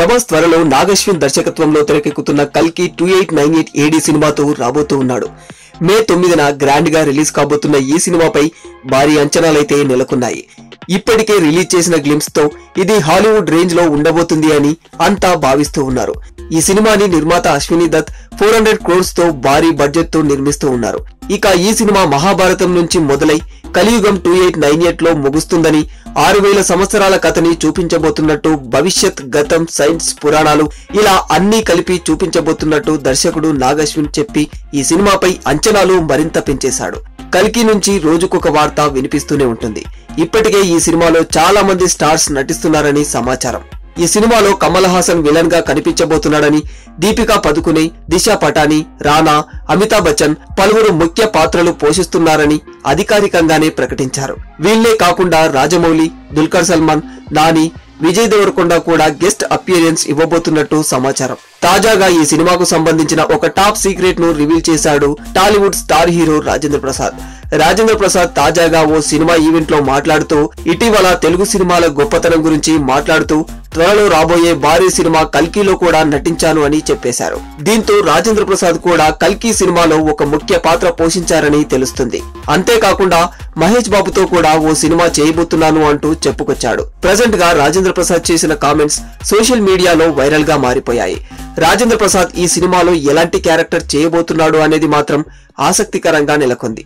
ప్రభాస్ త్వరలో నాగశ్విన్ దర్శకత్వంలో తెరకెక్కుతున్న కల్కి 2898 AD సినిమాతో రాబోతూ ఉన్నాడు. మే 9న గ్రాండ్ గా రిలీజ్ కాబోతున్న ఈ సినిమాపై భారీ అంచనాలైతే నెలకొన్నాయి. ఇప్పటికే రిలీజ్ చేసిన గ్లింప్స్ తో ఇది హాలీవుడ్ రేంజ్ లో ఉండబోతుంది అని అంతా భావిస్తూ ఉన్నారు. ఈ సినిమాని నిర్మాత అశ్విని దత్ 400 crores తో భారీ బడ్జెట్ తో నిర్మిస్తూ ఉన్నారు. ఇక ఈ సినిమా మహాభారతం నుంచి మొదలై కలియుగం 2898 లో ముగుస్తుందని, 6000 సంవత్సరాల కథని చూపించబోతున్నట్టు, భవిష్యత్, గతం, సైన్స్, పురాణాలు ఇలా అన్ని కలిపి చూపించబోతున్నట్టు దర్శకుడు నాగశ్విన్ చెప్పి ఈ సినిమాపై అంచనాలు మరింత పెంచేశాడు. కల్కి నుంచి రోజుకొక వార్త వినిపిస్తూనే ఉంటుంది. ఇప్పటికే ఈ సినిమాలో చాలా మంది స్టార్స్ నటిస్తున్నారని సమాచారం. ఈ సినిమాలో కమల్ హాసన్ విలన్ గా కనిపించబోతున్నాడని, దీపికా పదుకునే, దిశా పటాని, రానా, అమితాబ్ బచ్చన్ పలువురు ముఖ్య పాత్రలు పోషిస్తున్నారని అధికారికంగానే ప్రకటించారు. వీళ్లే కాకుండా రాజమౌళి, దుల్కర్ సల్మాన్, నాని, విజయ్ దేవరకొండ కూడా గెస్ట్ అపియరెన్స్ ఇవ్వబోతున్నట్టు సమాచారం. తాజాగా ఈ సినిమాకు సంబంధించిన ఒక టాప్ సీక్రెట్ ను రివీల్ చేశాడు టాలీవుడ్ స్టార్ హీరో రాజేంద్ర ప్రసాద్. రాజేంద్ర ప్రసాద్ తాజాగా ఓ సినిమా ఈవెంట్ లో మాట్లాడుతూ ఇటీవల తెలుగు సినిమాల గొప్పతనం గురించి మాట్లాడుతూ త్వరలో రాబోయే భారీ సినిమా కల్కిలో కూడా నటించాను అని చెప్పేశారు. దీంతో రాజేంద్ర ప్రసాద్ కూడా కల్కి సినిమాలో ఒక ముఖ్య పాత్ర పోషించారని తెలుస్తుంది. అంతేకాకుండా మహేష్ బాబుతో కూడా ఓ సినిమా చేయబోతున్నాను అంటూ చెప్పుకొచ్చాడు. ప్రెజెంట్ గా రాజేంద్ర ప్రసాద్ చేసిన కామెంట్స్ సోషల్ మీడియాలో వైరల్ గా మారిపోయాయి. రాజేంద్ర ప్రసాద్ ఈ సినిమాలో ఎలాంటి క్యారెక్టర్ చేయబోతున్నాడు అనేది మాత్రం ఆసక్తికరంగా నెలకొంది.